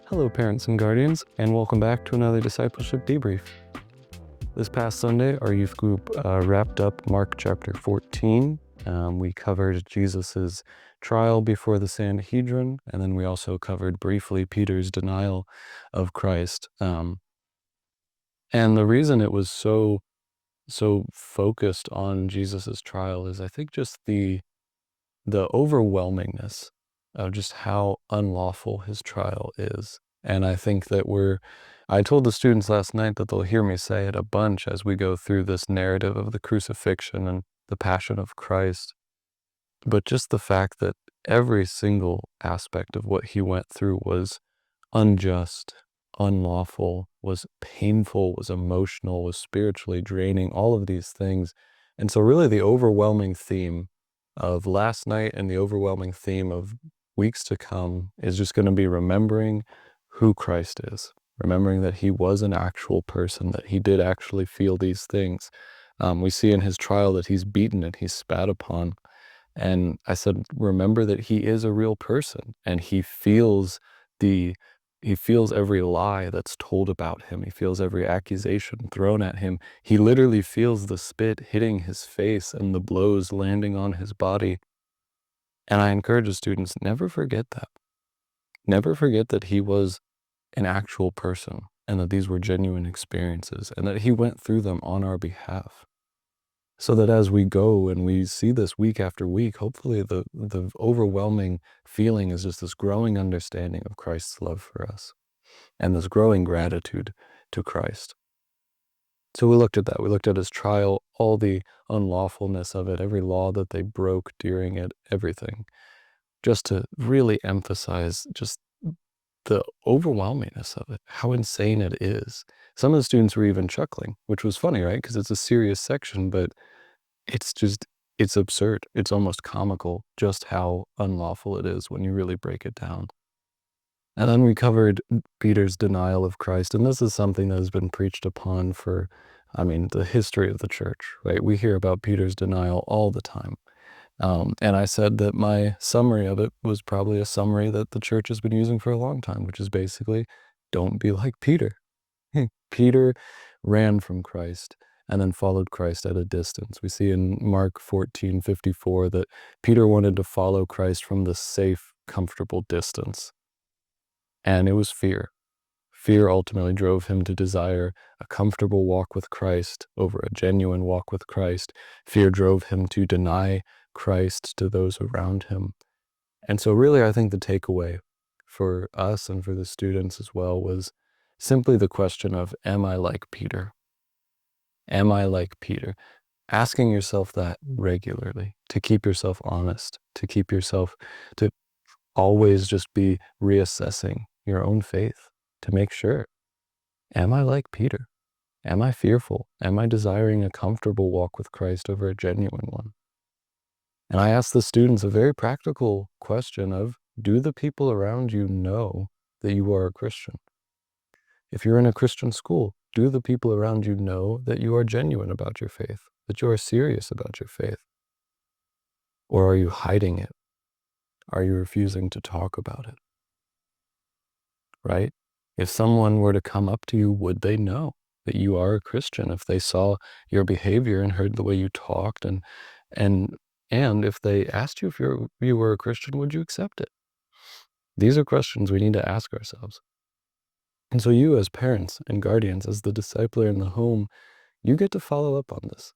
Hello, parents and guardians, and welcome back to another Discipleship Debrief. This past Sunday, our youth group wrapped up Mark chapter 14. We covered Jesus's trial before the Sanhedrin, and then we also covered briefly Peter's denial of Christ. And the reason it was so focused on Jesus's trial is, I think, just the overwhelmingness of just how unlawful his trial is. And I think that I told the students last night that they'll hear me say it a bunch as we go through this narrative of the crucifixion and the passion of Christ. But just the fact that every single aspect of what he went through was unjust, unlawful, was painful, was emotional, was spiritually draining, all of these things. And so really the overwhelming theme of last night and the overwhelming theme of weeks to come is just going to be remembering who Christ is, remembering that he was an actual person, that he did actually feel these things. We see in his trial that he's beaten and he's spat upon. And I said, remember that he is a real person and he feels every lie that's told about him. He feels every accusation thrown at him. He literally feels the spit hitting his face and the blows landing on his body. And I encourage the students, never forget that. Never forget that he was an actual person and that these were genuine experiences and that he went through them on our behalf. So that as we go and we see this week after week, hopefully the overwhelming feeling is just this growing understanding of Christ's love for us and this growing gratitude to Christ. So we looked at that. We looked at his trial, all the unlawfulness of it, every law that they broke during it, everything, just to really emphasize just the overwhelmingness of it, how insane it is. Some of the students were even chuckling, which was funny, right? Because it's a serious section, but it's absurd. It's almost comical just how unlawful it is when you really break it down. And then we covered Peter's denial of Christ. And this is something that has been preached upon for, the history of the church, right? We hear about Peter's denial all the time. And I said that my summary of it was probably a summary that the church has been using for a long time, which is basically, don't be like Peter. Peter ran from Christ and then followed Christ at a distance. We see in Mark 14:54 that Peter wanted to follow Christ from the safe, comfortable distance. And it was fear. Fear ultimately drove him to desire a comfortable walk with Christ over a genuine walk with Christ. Fear drove him to deny Christ to those around him. And so really, I think the takeaway for us and for the students as well was simply the question of, am I like Peter? Am I like Peter? Asking yourself that regularly, to keep yourself honest, to always just be reassessing your own faith, to make sure, am I like Peter? Am I fearful? Am I desiring a comfortable walk with Christ over a genuine one? And I asked the students a very practical question of, do the people around you know that you are a Christian? If you're in a Christian school, do the people around you know that you are genuine about your faith, that you are serious about your faith? Or are you hiding it? Are you refusing to talk about it? Right? If someone were to come up to you, would they know that you are a Christian if they saw your behavior and heard the way you talked? And if they asked you if you were a Christian, would you accept it? These are questions we need to ask ourselves. And so you as parents and guardians, as the discipler in the home, you get to follow up on this,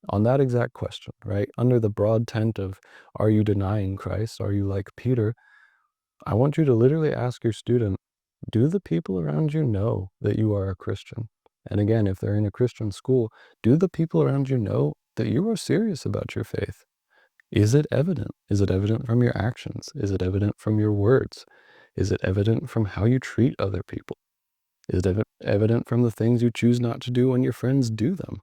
on that exact question, right? Under the broad tent of, are you denying Christ? Are you like Peter? I want you to literally ask your student, do the people around you know that you are a Christian? And again, if they're in a Christian school, do the people around you know that you are serious about your faith? Is it evident? Is it evident from your actions? Is it evident from your words? Is it evident from how you treat other people? Is it evident from the things you choose not to do when your friends do them?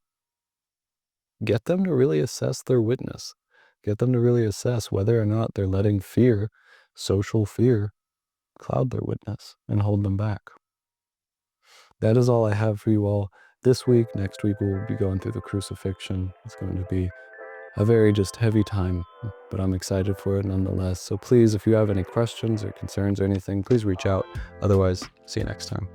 Get them to really assess their witness. Get them to really assess whether or not they're letting fear, social fear, cloud their witness and hold them back. That is all I have for you all this week. Next week, we'll be going through the crucifixion. It's going to be a very just heavy time, but I'm excited for it nonetheless. So please, if you have any questions or concerns or anything, please reach out. Otherwise, see you next time.